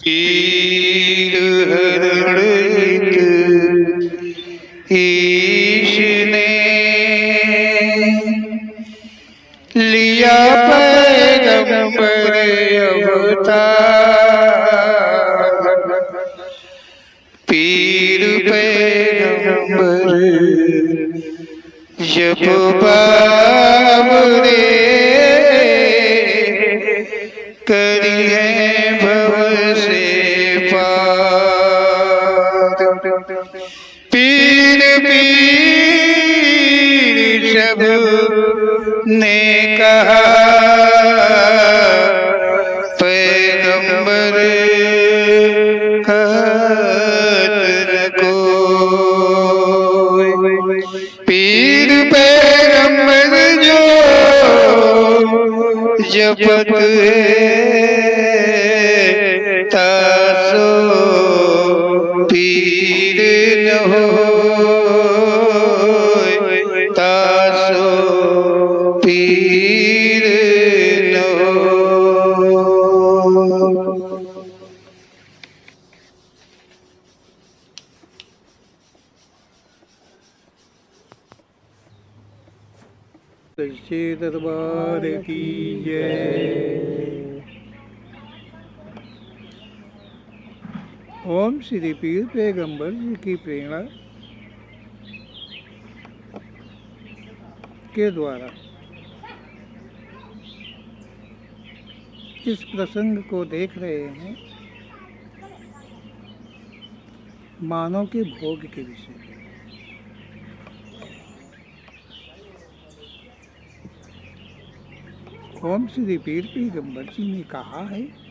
पीर हरण ईश ने लिया पैगंबर अवतार। पीर पैगंबर जब बाबरे करी है भव से पार। पीर पीर सब ने कहा पैगंबर कहत न कोई। पीर पैगंबर जो जपत है तासो पीर न होय, तासो पीर न होय। सच्चे दरबार की जय। ओम श्री पीर पैगंबर जी की प्रेरणा के द्वारा इस प्रसंग को देख रहे हैं मानव के भोग के विषय में। ओम श्री पीर पैगंबर जी ने कहा है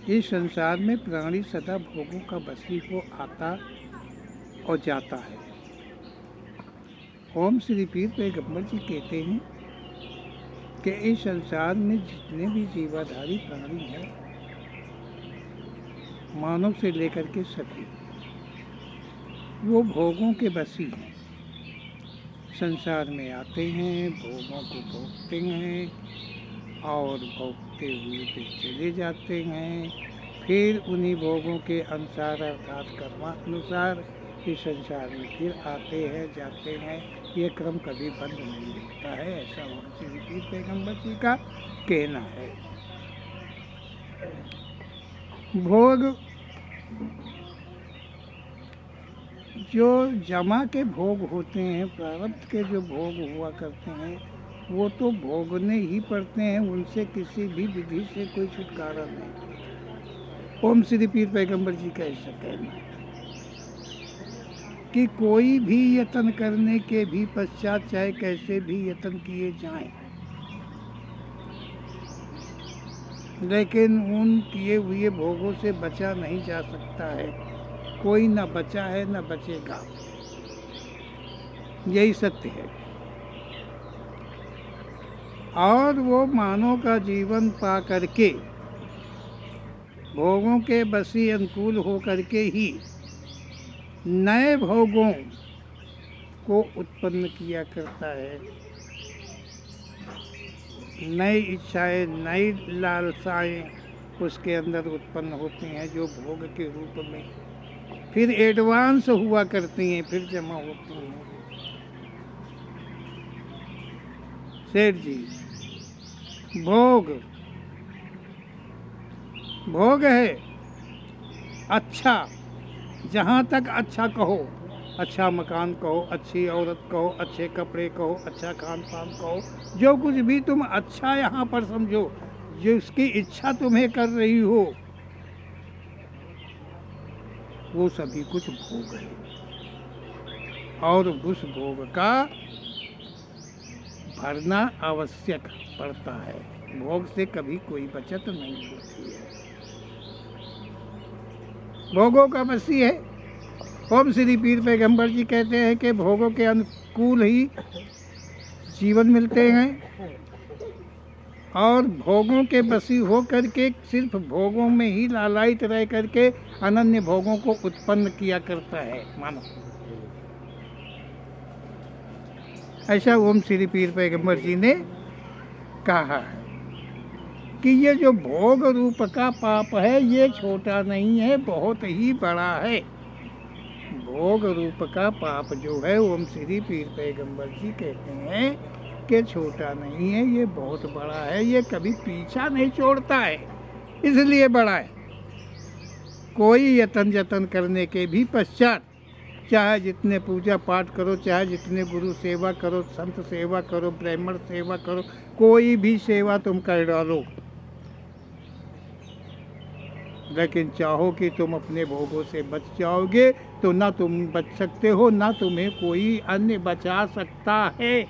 इस संसार में प्राणी सदा भोगों का बसी हो आता और जाता है। ओम श्री पीर पैगंबर जी कहते हैं कि इस संसार में जितने भी जीवाधारी प्राणी हैं, मानव से लेकर के सभी, वो भोगों के बसी हैं। संसार में आते हैं, भोगों को भोगते हैं और भोगते हुए फिर चले जाते हैं। फिर उन्हीं भोगों के अनुसार अर्थात कर्मानुसार इस संसार में फिर आते हैं, जाते हैं। ये क्रम कभी बंद नहीं होता है, ऐसा ओम श्री पीर पैगंबर जी का कहना है। भोग जो जमा के भोग होते हैं, प्रारब्ध के जो भोग हुआ करते हैं, वो तो भोगने ही पड़ते हैं, उनसे किसी भी विधि से कोई छुटकारा नहीं। ओम श्री पीर पैगंबर जी का ऐसा कहना है कि कोई भी यत्न करने के भी पश्चात चाहे कैसे भी यत्न किए जाएं, लेकिन उन किए हुए भोगों से बचा नहीं जा सकता है। कोई न बचा है न बचेगा, यही सत्य है। और वो मानव का जीवन पा करके भोगों के बसी अनुकूल हो करके ही नए भोगों को उत्पन्न किया करता है। नई इच्छाएं, नई लालसाएं उसके अंदर उत्पन्न होती हैं, जो भोग के रूप में फिर एडवांस हुआ करती हैं, फिर जमा होती हैं। सेठ जी, भोग भोग है अच्छा, जहाँ तक अच्छा कहो, अच्छा मकान कहो, अच्छी औरत कहो, अच्छे कपड़े कहो, अच्छा खान पान कहो, जो कुछ भी तुम अच्छा यहाँ पर समझो, जिसकी इच्छा तुम्हें कर रही हो, वो सभी कुछ भोग है। और उस भोग का भरना आवश्यक पड़ता है। भोग से कभी कोई बचत नहीं होती है। भोगों का बसी है। ओम श्री पीर पैगंबर जी कहते हैं कि भोगों के अनुकूल ही जीवन मिलते हैं और भोगों के बसी हो करके सिर्फ भोगों में ही लालायित रह करके अनन्य भोगों को उत्पन्न किया करता है मानव। ऐसा ओम श्री पीर पैगंबर जी ने कहा है कि ये जो भोग रूप का पाप है ये छोटा नहीं है, बहुत ही बड़ा है। भोग रूप का पाप जो है ओम श्री पीर पैगंबर जी कहते हैं कि छोटा नहीं है, ये बहुत बड़ा है, ये कभी पीछा नहीं छोड़ता है, इसलिए बड़ा है। कोई यतन जतन करने के भी पश्चात, चाहे जितने पूजा पाठ करो, चाहे जितने गुरु सेवा करो, संत सेवा करो, ब्राह्मण सेवा करो, कोई भी सेवा तुम कर डालो, लेकिन चाहो कि तुम अपने भोगों से बच जाओगे तो ना तुम बच सकते हो, ना तुम्हें कोई अन्य बचा सकता है।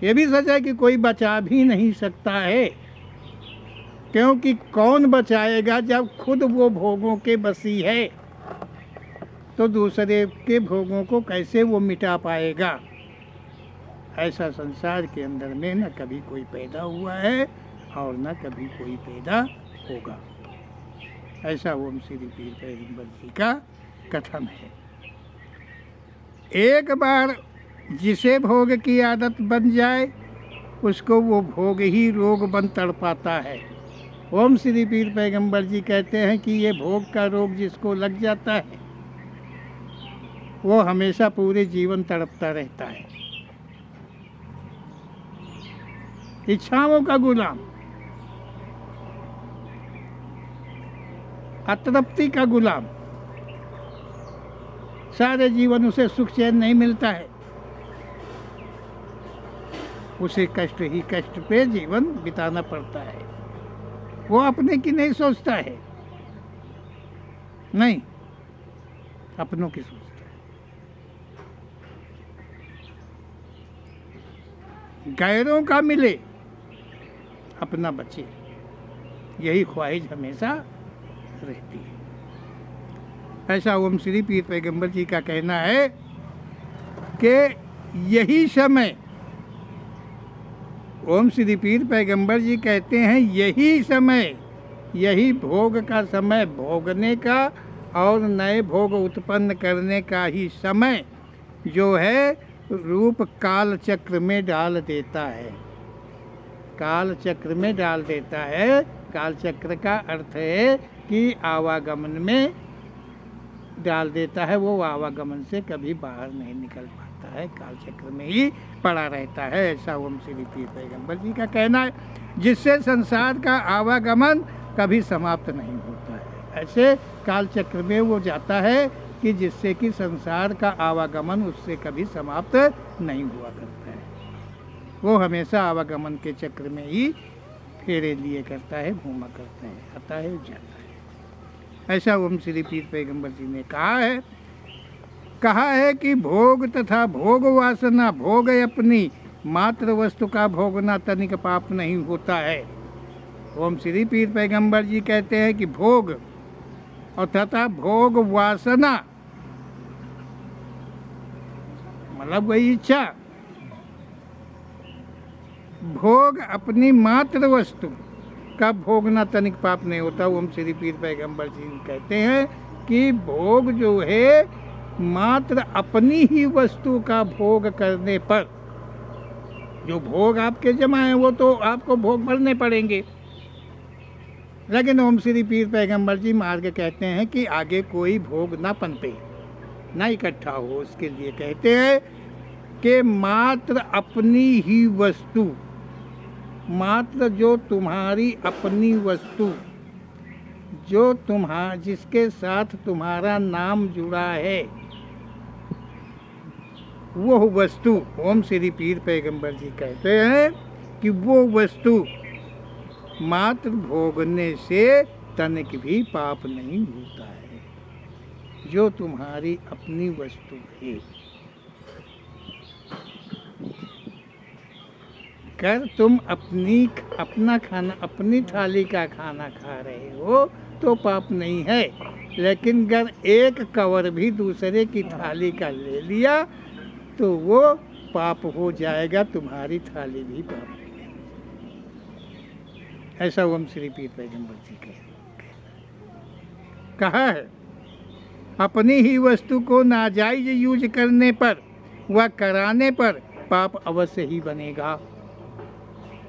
ये भी सच है कि कोई बचा भी नहीं सकता है, क्योंकि कौन बचाएगा जब खुद वो भोगों के बसी है, तो दूसरे के भोगों को कैसे वो मिटा पाएगा। ऐसा संसार के अंदर में न कभी कोई पैदा हुआ है और न कभी कोई पैदा होगा। ऐसा ओम श्री पीर पैगंबर जी का कथन है। एक बार जिसे भोग की आदत बन जाए उसको वो भोग ही रोग बन तड़पाता है। ओम श्री पीर पैगंबर जी कहते हैं कि ये भोग का रोग जिसको लग जाता है वो हमेशा पूरे जीवन तड़पता रहता है। इच्छाओं का गुलाम, अतृप्ति का गुलाम, सारे जीवन उसे सुख चैन नहीं मिलता है, उसे कष्ट ही कष्ट पे जीवन बिताना पड़ता है। वो अपने की नहीं सोचता है, नहीं, अपनों की सोचता है। गैरों का मिले अपना बचे, यही ख्वाहिश हमेशा रहती है। ऐसा ओम श्री पीर पैगंबर जी का कहना है कि यही समय, ओम श्री पीर पैगंबर जी कहते हैं यही समय, यही भोग का समय, भोगने का और नए भोग उत्पन्न करने का ही समय जो है रूप काल चक्र में डाल देता है। काल चक्र में डाल देता है। काल चक्र का अर्थ है कि आवागमन में डाल देता है, वो आवागमन से कभी बाहर नहीं निकल पाता है, काल चक्र में ही पड़ा रहता है। ऐसा ओम श्री पीर पैगंबर जी का कहना है, जिससे संसार का आवागमन कभी समाप्त नहीं होता है। ऐसे काल चक्र में वो जाता है कि जिससे कि संसार का आवागमन उससे कभी समाप्त नहीं हुआ करता है। वो हमेशा आवागमन के चक्र में ही फेरे लिए करता है, घूमा करता है, आता है, जाता है। ऐसा ओम श्री पीर पैगंबर जी ने कहा है कि भोग तथा भोग वासना, भोग अपनी मात्र वस्तु का भोगना तनिक पाप नहीं होता है। ओम श्री पीर पैगंबर जी कहते हैं कि भोग और तथा भोग वासना मतलब वही इच्छा, भोग अपनी मात्र वस्तु का भोगना तनिक पाप नहीं होता। ओम श्री पीर पैगंबर जी कहते हैं कि भोग जो है मात्र अपनी ही वस्तु का भोग करने पर, जो भोग आपके जमा हैं वो तो आपको भोग भरने पड़ेंगे, लेकिन ओम श्री पीर पैगंबर जी मार्ग कहते हैं कि आगे कोई भोग ना पनपे, ना इकट्ठा हो। उसके लिए कहते हैं कि मात्र अपनी ही वस्तु, मात्र जो तुम्हारी अपनी वस्तु, जो जिसके साथ तुम्हारा नाम जुड़ा है, वो वस्तु ओम श्री पीर पैगंबर जी कहते हैं कि वो वस्तु मात्र भोगने से तनिक भी पाप नहीं होता है। जो तुम्हारी अपनी वस्तु है, कर तुम अपना खाना, अपनी थाली का खाना खा रहे हो तो पाप नहीं है, लेकिन अगर एक कवर भी दूसरे की थाली का ले लिया तो वो पाप हो जाएगा, तुम्हारी थाली भी पाप। ऐसा ओम श्री पीर पैगंबर जी कहा है। अपनी ही वस्तु को नाजायज यूज करने पर व कराने पर पाप अवश्य ही बनेगा।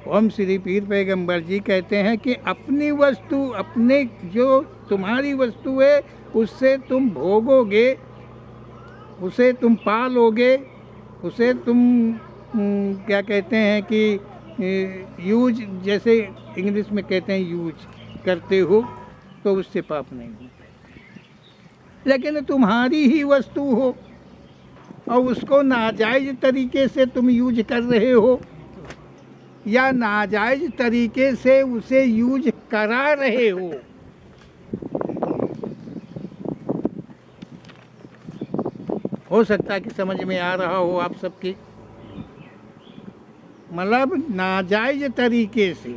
ओम श्री पीर पैगंबर जी कहते हैं कि अपनी वस्तु, अपने जो तुम्हारी वस्तु है उससे तुम भोगोगे, उसे तुम पालोगे, उसे तुम क्या कहते हैं कि यूज, जैसे इंग्लिश में कहते हैं यूज करते हो, तो उससे पाप नहीं होता। लेकिन तुम्हारी ही वस्तु हो और उसको नाजायज तरीके से तुम यूज कर रहे हो या नाजायज तरीके से उसे यूज करा रहे हो सकता है कि समझ में आ रहा हो आप सबकी। मतलब नाजायज तरीके से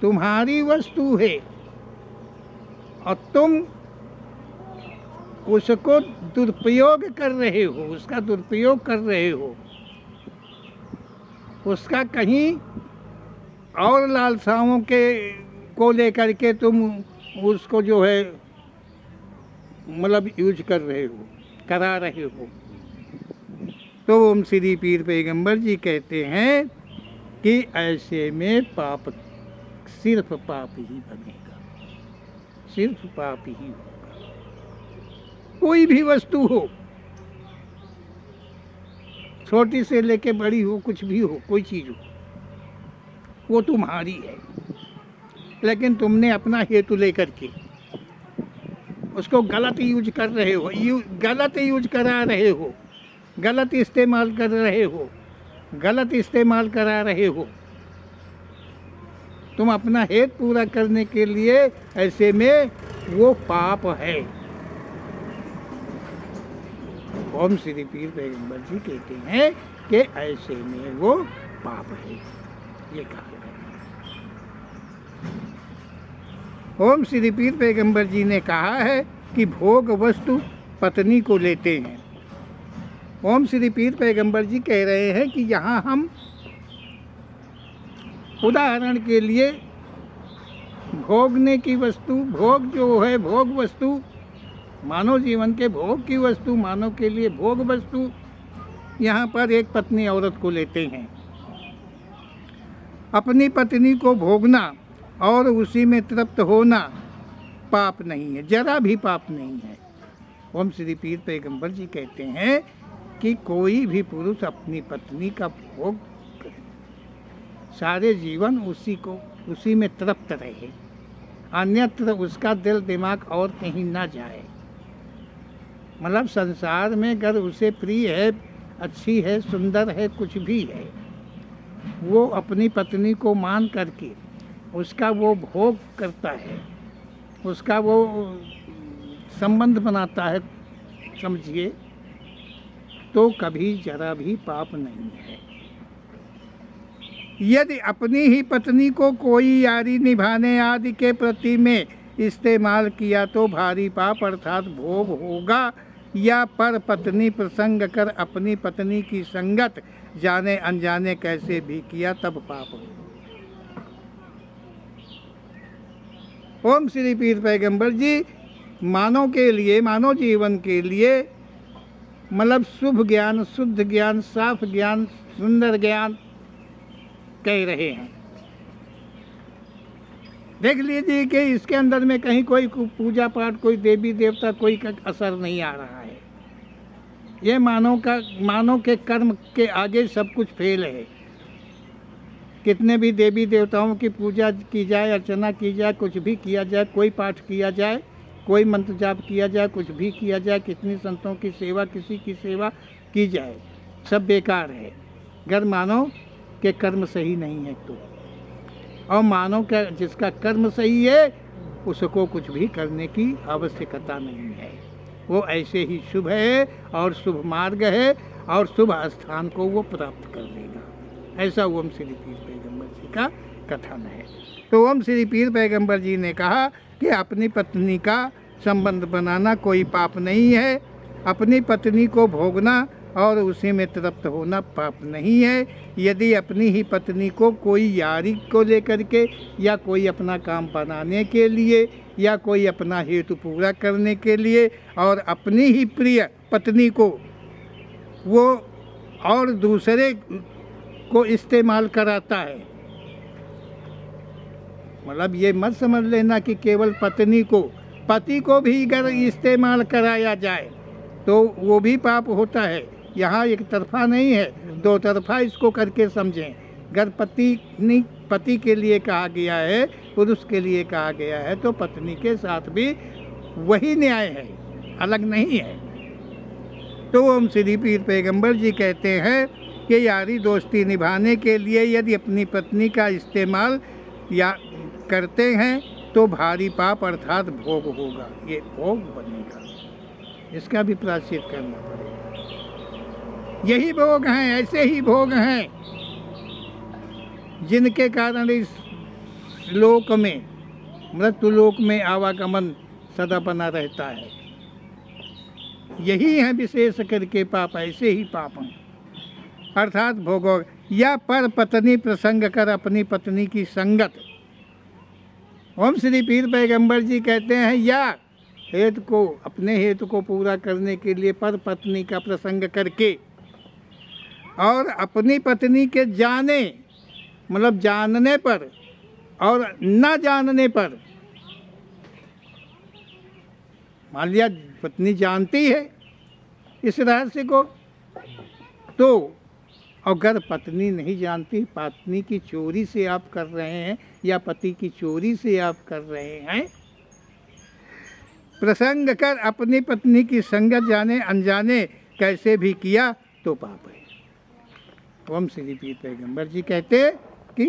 तुम्हारी वस्तु है और तुम उसको दुरुपयोग कर रहे हो, उसका दुरुपयोग कर रहे हो, उसका कहीं और लालसाओं के को लेकर के तुम उसको जो है मतलब यूज कर रहे हो, करा रहे हो। तो ओम श्री पीर पैगंबर जी कहते हैं कि ऐसे में पाप, सिर्फ पाप ही बनेगा, सिर्फ पाप ही होगा। कोई भी वस्तु हो, छोटी से लेके बड़ी हो, कुछ भी हो, कोई चीज़ हो, वो तुम्हारी है, लेकिन तुमने अपना हेतु लेकर के उसको गलत यूज कर रहे हो, गलत यूज करा रहे हो, गलत इस्तेमाल कर रहे हो, गलत इस्तेमाल करा रहे हो। तुम अपना हेतु पूरा करने के लिए, ऐसे में वो पाप है। ओम श्री पीर पैगंबर जी कहते हैं कि ऐसे में वो पाप है, ये कहा गया। ओम श्री पीर पैगंबर जी ने कहा है कि भोग वस्तु पत्नी को लेते हैं। ओम श्री पीर पैगंबर जी कह रहे हैं कि यहाँ हम उदाहरण के लिए भोगने की वस्तु, भोग जो है, भोग वस्तु, मानव जीवन के भोग की वस्तु, मानव के लिए भोग वस्तु, यहाँ पर एक पत्नी औरत को लेते हैं। अपनी पत्नी को भोगना और उसी में तृप्त होना पाप नहीं है, जरा भी पाप नहीं है। ओम श्री पीर पैगंबर जी कहते हैं कि कोई भी पुरुष अपनी पत्नी का भोग करे, सारे जीवन उसी में तृप्त रहे, अन्यत्र उसका दिल दिमाग और कहीं ना जाए। मतलब संसार में अगर उसे प्रिय है, अच्छी है, सुंदर है, कुछ भी है, वो अपनी पत्नी को मान करके उसका वो भोग करता है, उसका वो संबंध बनाता है, समझिए, तो कभी जरा भी पाप नहीं है। यदि अपनी ही पत्नी को कोई यारी निभाने आदि के प्रति में इस्तेमाल किया तो भारी पाप अर्थात भोग होगा, या पर पत्नी प्रसंग कर अपनी पत्नी की संगत जाने अनजाने कैसे भी किया तब पाप हो। ओम श्री पीर पैगंबर जी मानव के लिए, मानव जीवन के लिए, मतलब शुभ ज्ञान, शुद्ध ज्ञान, साफ ज्ञान, सुंदर ज्ञान कह रहे हैं। देख लीजिए कि इसके अंदर में कहीं कोई पूजा पाठ, कोई देवी देवता, कोई का असर नहीं आ रहा है। ये मानव के कर्म के आगे सब कुछ फेल है। कितने भी देवी देवताओं की पूजा की जाए, अर्चना की जाए, कुछ भी किया जाए, कोई पाठ किया जाए, कोई मंत्र जाप किया जाए, कुछ भी किया जाए, कितनी संतों की सेवा, किसी की सेवा की जाए, सब बेकार है अगर मानव के कर्म सही नहीं है तो। और मानव का जिसका कर्म सही है उसको कुछ भी करने की आवश्यकता नहीं है, वो ऐसे ही शुभ है और शुभ मार्ग है और शुभ स्थान को वो प्राप्त कर लेगा। ऐसा ओम श्री पीर पैगंबर जी का कथन है। तो ओम श्री पीर पैगंबर जी ने कहा कि अपनी पत्नी का संबंध बनाना कोई पाप नहीं है, अपनी पत्नी को भोगना और उसी में तृप्त होना पाप नहीं है। यदि अपनी ही पत्नी को कोई यारी को लेकर के या कोई अपना काम बनाने के लिए या कोई अपना हेतु पूरा करने के लिए और अपनी ही प्रिय पत्नी को वो और दूसरे को इस्तेमाल कराता है, मतलब ये मत समझ लेना कि केवल पत्नी को, पति को भी अगर इस्तेमाल कराया जाए तो वो भी पाप होता है। यहाँ एक तरफा नहीं है, दो तरफा इसको करके समझें। अगर पति के लिए कहा गया है, पुरुष के लिए कहा गया है, तो पत्नी के साथ भी वही न्याय है, अलग नहीं है। तो हम श्री पीर पैगंबर जी कहते हैं कि यारी दोस्ती निभाने के लिए यदि अपनी पत्नी का इस्तेमाल या करते हैं तो भारी पाप अर्थात भोग होगा, ये भोग बनेगा, इसका भी प्रायश्चित करना पड़ेगा। यही भोग हैं, ऐसे ही भोग हैं जिनके कारण इस लोक में, मृत्यु लोक में आवागमन सदा बना रहता है। यही है विशेष करके पाप, ऐसे ही पाप हैं अर्थात भोगों। या पर पत्नी प्रसंग कर अपनी पत्नी की संगत। ओम श्री पीर पैगंबर जी कहते हैं या हेतु को, अपने हेतु को पूरा करने के लिए पर पत्नी का प्रसंग करके और अपनी पत्नी के जाने, मतलब जानने पर और न जानने पर, मान लिया पत्नी जानती है इस रहस्य को, तो अगर पत्नी नहीं जानती, पत्नी की चोरी से आप कर रहे हैं या पति की चोरी से आप कर रहे हैं, प्रसंग कर अपनी पत्नी की संगत जाने अनजाने कैसे भी किया तो पाप है। ओम श्री पीर पैगंबर जी कहते कि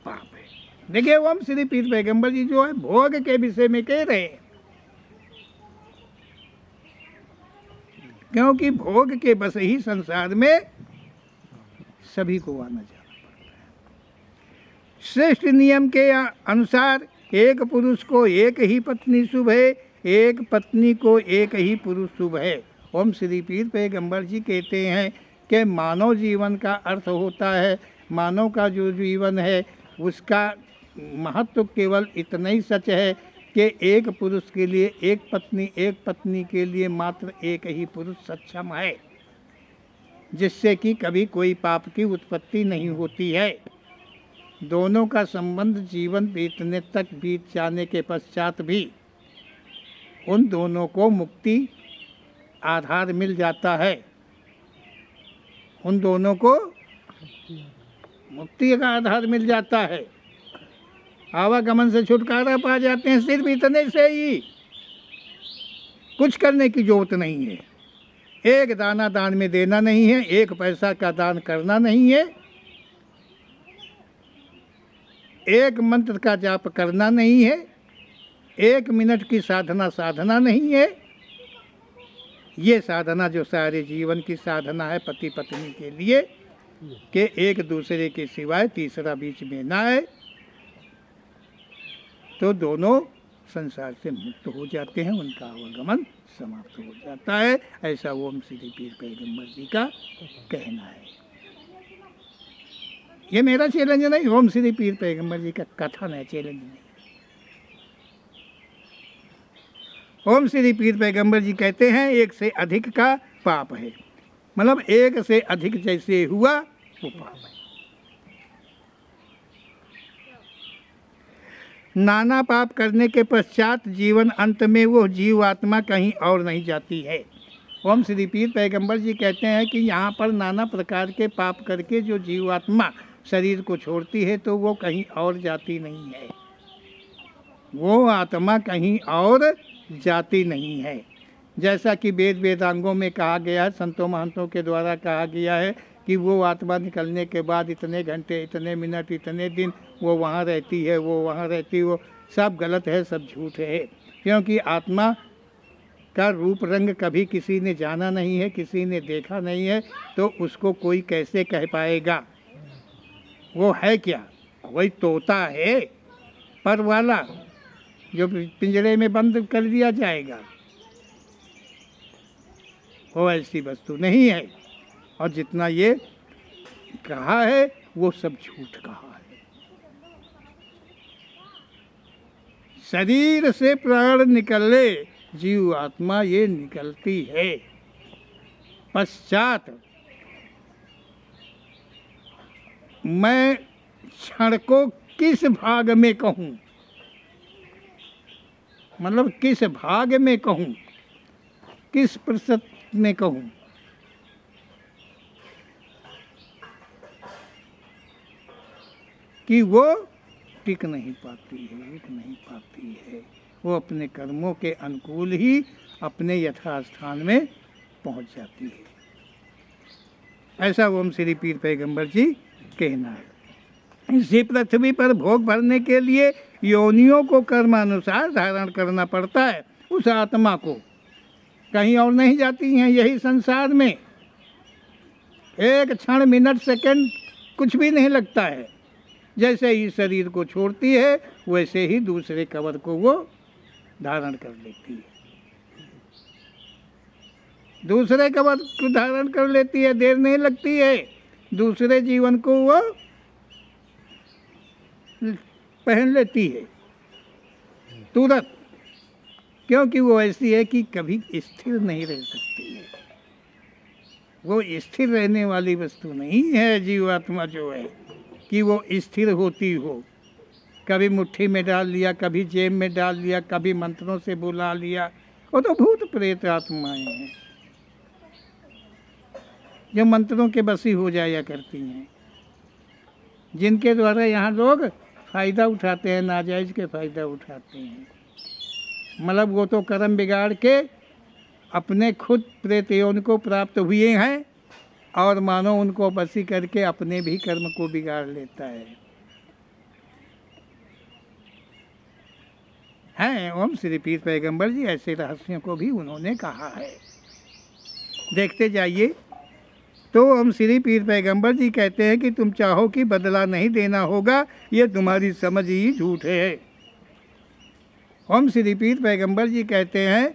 पाप है। देखिए ओम श्री पीर पैगंबर जी जो है भोग के विषय में कह रहे हैं, क्योंकि भोग के बस ही संसार में सभी को आना जाना पड़ता है। श्रेष्ठ नियम के अनुसार एक पुरुष को एक ही पत्नी शुभ है, एक पत्नी को एक ही पुरुष शुभ है। ओम श्री पीर पैगंबर जी कहते हैं कि मानव जीवन का अर्थ होता है, मानव का जो जीवन है उसका महत्व केवल इतना ही सच है कि एक पुरुष के लिए एक पत्नी के लिए मात्र एक ही पुरुष सक्षम है, जिससे कि कभी कोई पाप की उत्पत्ति नहीं होती है। दोनों का संबंध जीवन बीतने तक बीत जाने के पश्चात भी उन दोनों को मुक्ति आधार मिल जाता है, उन दोनों को मुक्ति का आधार मिल जाता है, आवागमन से छुटकारा पा जाते हैं। सिर्फ इतने से ही, कुछ करने की जरूरत नहीं है। एक दाना दान में देना नहीं है, एक पैसा का दान करना नहीं है, एक मंत्र का जाप करना नहीं है, एक मिनट की साधना नहीं है। ये साधना जो सारे जीवन की साधना है पति पत्नी के लिए, कि एक दूसरे के सिवाय तीसरा बीच में ना आए, तो दोनों संसार से मुक्त हो जाते हैं, उनका आवागमन समाप्त हो जाता है। ऐसा ओम श्री पीर पैगंबर जी का कहना है। ये मेरा चैलेंज नहीं, ओम श्री पीर पैगंबर जी का कथन है, चैलेंज नहीं। ओम श्री पीर पैगंबर जी कहते हैं एक से अधिक का पाप है, मतलब एक से अधिक जैसे हुआ वो पाप है। नाना पाप करने के पश्चात जीवन अंत में वो जीवात्मा कहीं और नहीं जाती है। ओम श्री पीर पैगंबर जी कहते हैं कि यहाँ पर नाना प्रकार के पाप करके जो जीवात्मा शरीर को छोड़ती है तो वो कहीं और जाती नहीं है, वो आत्मा कहीं और जाती नहीं है। जैसा कि वेद वेदांगों में कहा गया है, संतों महंतों के द्वारा कहा गया है कि वो आत्मा निकलने के बाद इतने घंटे, इतने मिनट, इतने दिन वो वहाँ रहती है, वो वहाँ रहती है, वो सब गलत है, सब झूठ है। क्योंकि आत्मा का रूप रंग कभी किसी ने जाना नहीं है, किसी ने देखा नहीं है, तो उसको कोई कैसे कह पाएगा वो है क्या? कोई तोता है पर वाला जो पिंजरे में बंद कर दिया जाएगा, वो ऐसी वस्तु नहीं है। और जितना ये कहा है वो सब झूठ कहा है। शरीर से प्राण निकले जीव आत्मा ये निकलती है, पश्चात मैं क्षण को किस भाग में कहूँ, मतलब किस भाग में कहूँ, किस प्रतिशत में कहूँ, कि वो टिक नहीं पाती है, रुक नहीं पाती है। वो अपने कर्मों के अनुकूल ही अपने यथास्थान में पहुंच जाती है। ऐसा ओम श्री पीर पैगंबर जी कहना है। इसी पृथ्वी पर भोग भरने के लिए योनियों को कर्मानुसार धारण करना पड़ता है। उस आत्मा को कहीं और नहीं जाती हैं, यही संसार में एक क्षण मिनट सेकंड कुछ भी नहीं लगता है। जैसे ही शरीर को छोड़ती है वैसे ही दूसरे कवर को वो धारण कर लेती है, दूसरे कवर को धारण कर लेती है। देर नहीं लगती है, दूसरे जीवन को वो पहन लेती है तुरंत, क्योंकि वो ऐसी है कि कभी स्थिर नहीं रह सकती है। वो स्थिर रहने वाली वस्तु नहीं है जीवात्मा जो है कि वो स्थिर होती हो। कभी मुट्ठी में डाल लिया, कभी जेब में डाल लिया, कभी मंत्रों से बुला लिया। वो तो भूत प्रेत आत्माएं हैं जो मंत्रों के बसी हो जाया करती हैं, जिनके द्वारा यहाँ लोग फ़ायदा उठाते हैं, नाजायज़ के फ़ायदा उठाते हैं। मतलब वो तो कर्म बिगाड़ के अपने खुद प्रेत यौन को प्राप्त हुए हैं और मानो उनको बसी करके अपने भी कर्म को बिगाड़ लेता है। ओम श्री पीर पैगंबर जी ऐसे रहस्यों को भी उन्होंने कहा है। देखते जाइए। तो ओम श्री पीर पैगंबर जी कहते हैं कि तुम चाहो कि बदला नहीं देना होगा, ये तुम्हारी समझ ही झूठ है। ओम श्री पीर पैगंबर जी कहते हैं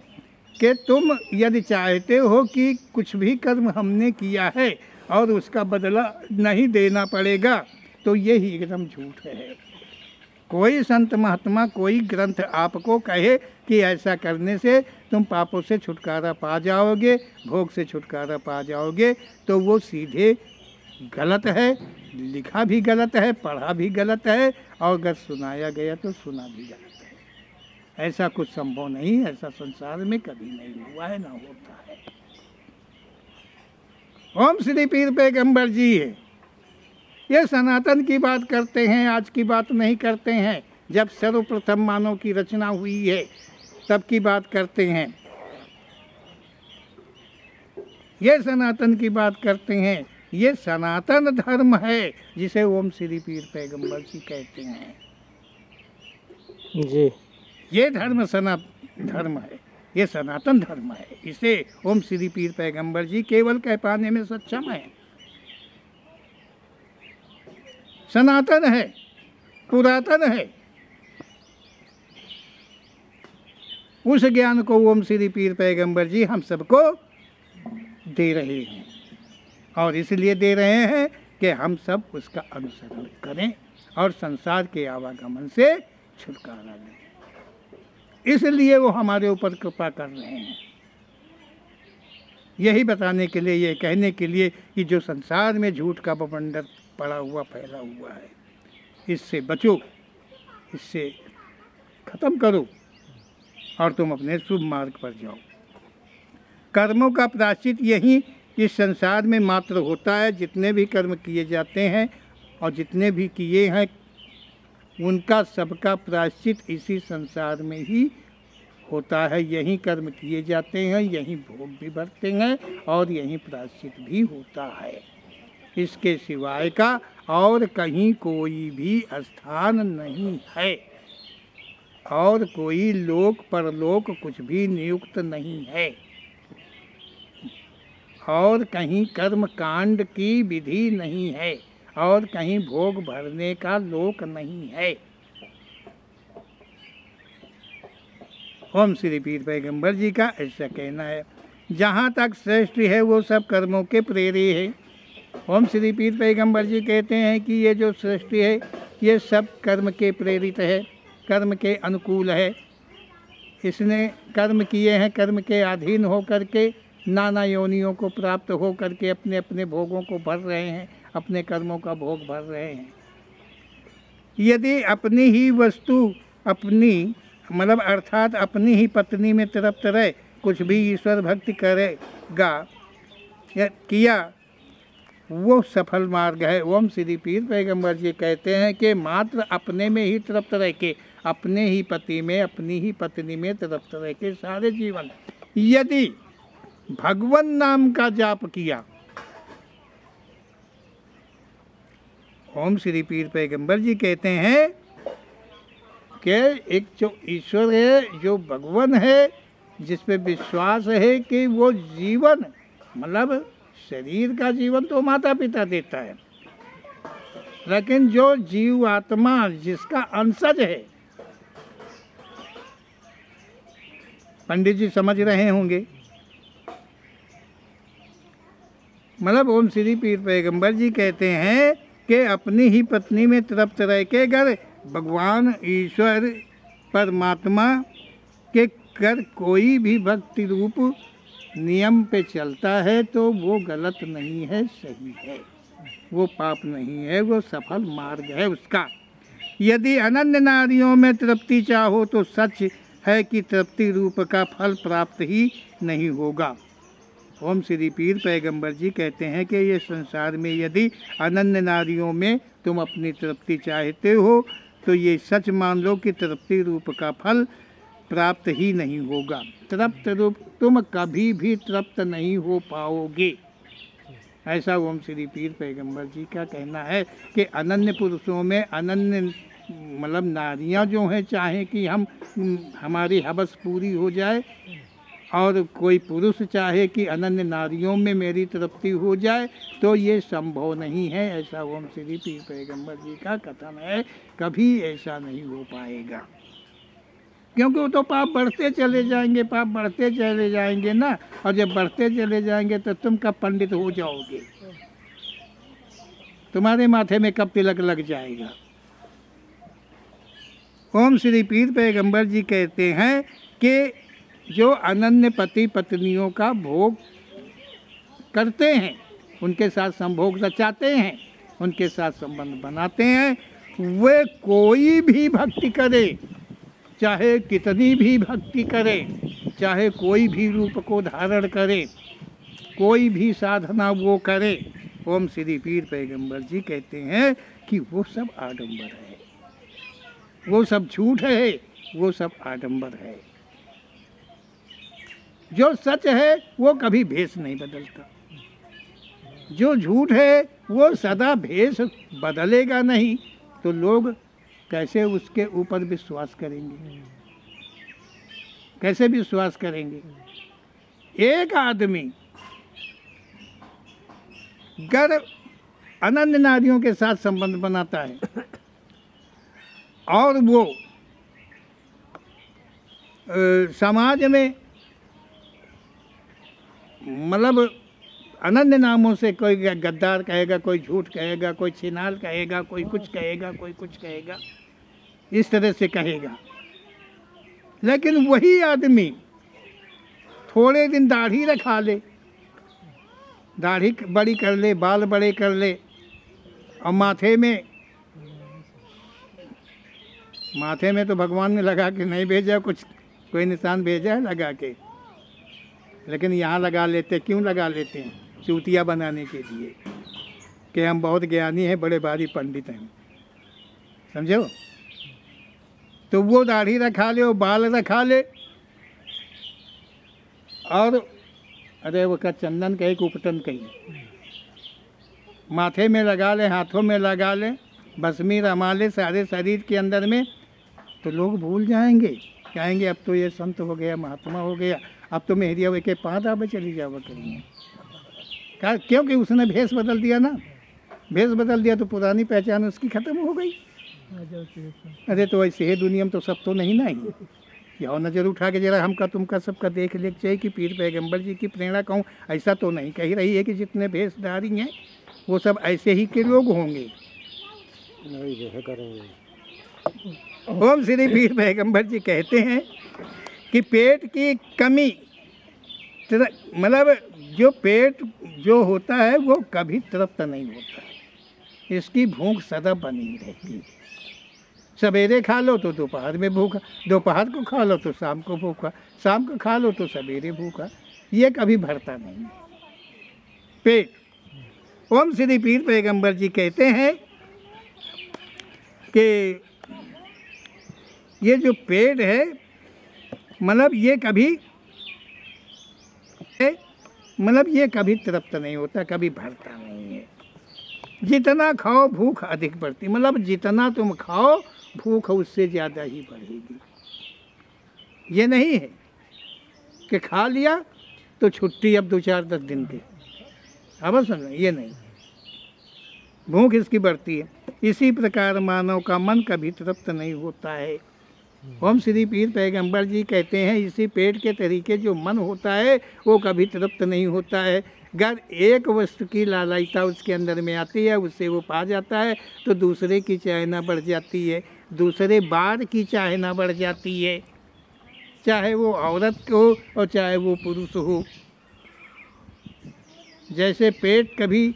कि तुम यदि चाहते हो कि कुछ भी कर्म हमने किया है और उसका बदला नहीं देना पड़ेगा, तो ये ही एकदम झूठ है। कोई संत महात्मा, कोई ग्रंथ आपको कहे कि ऐसा करने से तुम पापों से छुटकारा पा जाओगे, भोग से छुटकारा पा जाओगे, तो वो सीधे गलत है, लिखा भी गलत है, पढ़ा भी गलत है, और अगर सुनाया गया तो सुना भी गलत है। ऐसा कुछ संभव नहीं है, ऐसा संसार में कभी नहीं हुआ है, ना होता है। ओम श्री पीर पैगंबर जी है, ये सनातन की बात करते हैं, आज की बात नहीं करते हैं। जब सर्वप्रथम मानव की रचना हुई है तब की बात करते हैं। ये सनातन की बात करते हैं। ये सनातन धर्म है जिसे ओम श्री पीर पैगंबर जी कहते हैं जी। ये धर्म सनातन धर्म है, ये सनातन धर्म है। इसे ओम श्री पीर पैगंबर जी केवल कह पाने में सक्षम है। सनातन है, पुरातन है। उस ज्ञान को ओम श्री पीर पैगंबर जी हम सबको दे रहे हैं, और इसलिए दे रहे हैं कि हम सब उसका अनुसरण करें और संसार के आवागमन से छुटकारा लें। इसलिए वो हमारे ऊपर कृपा कर रहे हैं, यही बताने के लिए, ये कहने के लिए कि जो संसार में झूठ का बवंडर पड़ा हुआ, फैला हुआ है, इससे बचो, इससे ख़त्म करो और तुम अपने शुभ मार्ग पर जाओ। कर्मों का प्रायश्चित यही इस संसार में मात्र होता है। जितने भी कर्म किए जाते हैं और जितने भी किए हैं उनका सबका प्रायश्चित इसी संसार में ही होता है। यही कर्म किए जाते हैं, यही भोग भी भरते हैं और यही प्रायश्चित भी होता है। इसके सिवाय का और कहीं कोई भी स्थान नहीं है और कोई लोक परलोक कुछ भी नियुक्त नहीं है और कहीं कर्म कांड की विधि नहीं है और कहीं भोग भरने का लोक नहीं है। ओम श्री पीर पैगंबर जी का ऐसा कहना है। जहाँ तक सृष्टि है वो सब कर्मों के प्रेरी है। ओम श्री पीर पैगंबर जी कहते हैं कि ये जो सृष्टि है ये सब कर्म के प्रेरित है, कर्म के अनुकूल है। इसने कर्म किए हैं, कर्म के अधीन हो करके नाना योनियों को प्राप्त हो करके अपने अपने भोगों को भर रहे हैं, अपने कर्मों का भोग भर रहे हैं। यदि अपनी ही वस्तु अपनी मतलब अर्थात अपनी ही पत्नी में तृप्त रहे, कुछ भी ईश्वर भक्ति करेगा या किया वो सफल मार्ग है। ओम श्री पीर पैगंबर जी कहते हैं कि मात्र अपने में ही तृप्त रह के, अपने ही पति में, अपनी ही पत्नी में तृप्त रह के सारे जीवन यदि भगवान नाम का जाप किया, ओम श्री पीर पैगंबर जी कहते हैं कि एक जो ईश्वर है, जो भगवान है, जिस पे विश्वास है कि वो जीवन मतलब शरीर का जीवन तो माता पिता देता है, लेकिन जो जीव आत्मा जिसका अंशज है, पंडित जी समझ रहे होंगे, मतलब ओम श्री पीर पैगंबर जी कहते हैं कि अपनी ही पत्नी में तृप्त रह के अगर भगवान ईश्वर परमात्मा के कर कोई भी भक्ति रूप नियम पे चलता है तो वो गलत नहीं है, सही है, वो पाप नहीं है, वो सफल मार्ग है उसका। यदि अनन्य नारियों में तृप्ति चाहो तो सच है कि तृप्ति रूप का फल प्राप्त ही नहीं होगा। ओम श्री पीर पैगंबर जी कहते हैं कि ये संसार में यदि अनन्य नारियों में तुम अपनी तृप्ति चाहते हो तो ये सच मान लो कि तृप्ति रूप का फल प्राप्त ही नहीं होगा। तृप्त रूप तुम कभी भी तृप्त नहीं हो पाओगे, ऐसा ओम श्री पीर पैगंबर जी का कहना है कि अनन्य पुरुषों में अनन्य मतलब नारियां जो हैं, चाहे कि हमारी हवस पूरी हो जाए, और कोई पुरुष चाहे कि अनन्य नारियों में मेरी तृप्ति हो जाए, तो ये संभव नहीं है, ऐसा ओम श्री पीर पैगंबर जी का कथन है। कभी ऐसा नहीं हो पाएगा, क्योंकि वो तो पाप बढ़ते चले जाएंगे, पाप बढ़ते चले जाएंगे ना, और जब बढ़ते चले जाएंगे तो तुम कब पंडित हो जाओगे, तुम्हारे माथे में कब तिलक लग जाएगा। ओम श्री पीर पैगंबर जी कहते हैं कि जो अनन्य पति पत्नियों का भोग करते हैं, उनके साथ संभोग रचाते हैं, उनके साथ संबंध बनाते हैं, वे कोई भी भक्ति करे, चाहे कितनी भी भक्ति करे, चाहे कोई भी रूप को धारण करे, कोई भी साधना वो करे, ओम श्री पीर पैगंबर जी कहते हैं कि वो सब आडंबर है, वो सब झूठ है, वो सब आडंबर है। जो सच है वो कभी भेष नहीं बदलता, जो झूठ है वो सदा भेष बदलेगा नहीं, तो लोग कैसे उसके ऊपर विश्वास करेंगे, कैसे विश्वास करेंगे। एक आदमी अगर अनन्य नारियों के साथ संबंध बनाता है और वो समाज में मतलब अनन्य नामों से कोई गद्दार कहेगा, कोई झूठ कहेगा, कोई छिनाल कहेगा, कोई कुछ कहेगा, कोई कुछ कहेगा, इस तरह से कहेगा, लेकिन वही आदमी थोड़े दिन दाढ़ी रखा ले, दाढ़ी बड़ी कर ले, बाल बड़े कर ले, और माथे में तो भगवान ने लगा के नहीं भेजा, कुछ कोई निशान भेजा है लगा के, लेकिन यहाँ लगा लेते, क्यों लगा लेते हैं? चूतिया बनाने के लिए कि हम बहुत ज्ञानी हैं, बड़े भारी पंडित हैं, समझो। तो वो दाढ़ी रखा ले, वो बाल रखा ले, और अरे वो का चंदन कहे कि उपटन कही माथे में लगा ले, हाथों में लगा ले, भस्मी रमा ले सारे शरीर के अंदर में, तो लोग भूल जाएंगे, कहेंगे अब तो ये संत हो गया, महात्मा हो गया, अब तो मेहरिया वे के पाँव दाबे चली जावा करेंगे। क्योंकि उसने भेष बदल दिया ना, भेष बदल दिया तो पुरानी पहचान उसकी ख़त्म हो गई। अरे तो ऐसे है दुनिया में तो सब तो नहीं ना ही, यह नज़र उठा के जरा हमका तुमका सबका देख ले चाहिए कि पीर पैगंबर जी की प्रेरणा कहूँ, ऐसा तो नहीं कही रही है कि जितने भेषधारी हैं वो सब ऐसे ही के लोग होंगे। ओम श्री पीर पैगंबर जी कहते हैं कि पेट की कमी मतलब जो पेट जो होता है वो कभी तृप्त नहीं होता है, इसकी भूख सदा बनी रहती है। सवेरे खा लो तो दोपहर में भूखा, दोपहर को खा लो तो शाम को भूखा, शाम को खा लो तो सवेरे भूखा, ये कभी भरता नहीं पेट। ओम श्री पीर पैगंबर जी कहते हैं कि ये जो पेट है मतलब ये कभी तृप्त नहीं होता, कभी भरता नहीं है। जितना खाओ भूख अधिक बढ़ती, मतलब जितना तुम खाओ भूख उससे ज़्यादा ही बढ़ेगी। ये नहीं है कि खा लिया तो छुट्टी अब 2-4-10 दिन की, अब समझो, ये नहीं, भूख इसकी बढ़ती है। इसी प्रकार मानव का मन कभी तृप्त नहीं होता है। ओम श्री पीर पैगंबर जी कहते हैं इसी पेट के तरीके जो मन होता है वो कभी तृप्त नहीं होता है। अगर एक वस्तु की लालयता उसके अंदर में आती है, उससे वो पा जाता है तो दूसरे की चाहना बढ़ जाती है, दूसरे बार की चाहना बढ़ जाती है, चाहे वो औरत हो और चाहे वो पुरुष हो। जैसे पेट कभी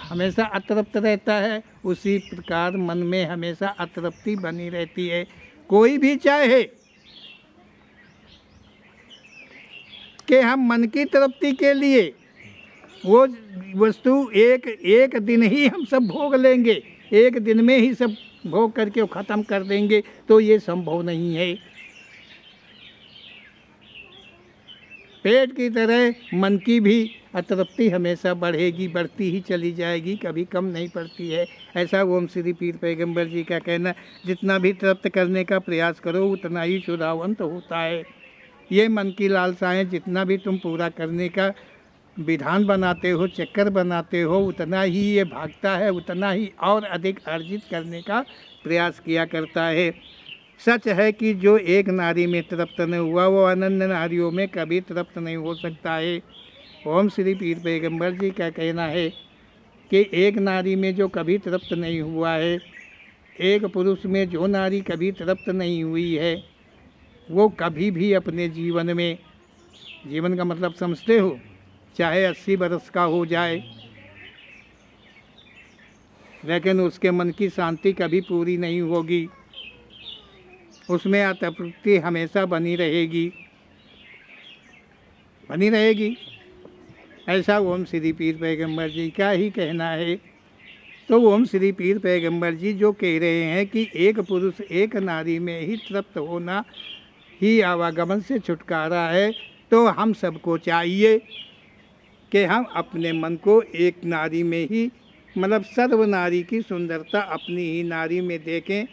हमेशा अतृप्त रहता है, उसी प्रकार मन में हमेशा अतृप्ति बनी रहती है। कोई भी चाहे कि हम मन की तृप्ति के लिए वो वस्तु एक दिन ही हम सब भोग लेंगे, एक दिन में ही सब भोग करके वो ख़त्म कर देंगे, तो ये संभव नहीं है। पेट की तरह मन की भी अतृप्ति हमेशा बढ़ेगी, बढ़ती ही चली जाएगी, कभी कम नहीं पड़ती है। ऐसा ओम श्री पीर पैगंबर जी का कहना। जितना भी तृप्त करने का प्रयास करो उतना ही क्षुधावंत होता है। ये मन की लालसाएं जितना भी तुम पूरा करने का विधान बनाते हो, चक्कर बनाते हो, उतना ही ये भागता है, उतना ही और अधिक अर्जित करने का प्रयास किया करता है। सच है कि जो एक नारी में तृप्त नहीं हुआ वो अनंत नारियों में कभी तृप्त नहीं हो सकता है। ओम श्री पीर पैगंबर जी का कहना है कि एक नारी में जो कभी तृप्त नहीं हुआ है, एक पुरुष में जो नारी कभी तृप्त नहीं हुई है, वो कभी भी अपने जीवन में, जीवन का मतलब समझते हो, चाहे 80 बरस का हो जाए लेकिन उसके मन की शांति कभी पूरी नहीं होगी, उसमें अतृप्ति हमेशा बनी रहेगी। ऐसा ओम श्री पीर पैगंबर जी का ही कहना है। तो ओम श्री पीर पैगंबर जी जो कह रहे हैं कि एक पुरुष एक नारी में ही तृप्त होना ही आवागमन से छुटकारा है, तो हम सबको चाहिए कि हम अपने मन को एक नारी में ही, मतलब सर्व नारी की सुंदरता अपनी ही नारी में देखें,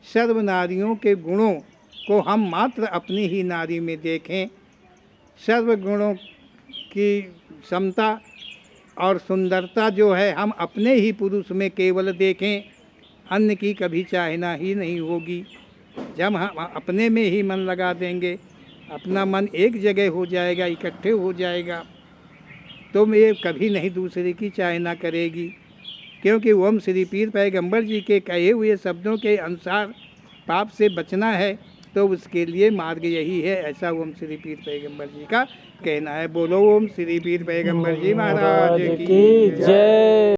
सर्व नारियों के गुणों को हम मात्र अपनी ही नारी में देखें, सर्व गुणों की समता और सुंदरता जो है हम अपने ही पुरुष में केवल देखें, अन्य की कभी चाहना ही नहीं होगी। जब हम अपने में ही मन लगा देंगे, अपना मन एक जगह हो जाएगा, इकट्ठे हो जाएगा, तो ये कभी नहीं दूसरे की चाहना करेगी। क्योंकि ओम श्री पीर पैगंबर जी के कहे हुए शब्दों के अनुसार पाप से बचना है, तो उसके लिए मार्ग यही है। ऐसा ओम श्री पीर पैगंबर जी का कहना है। बोलो ओम श्री पीर पैगंबर जी महाराज की जय।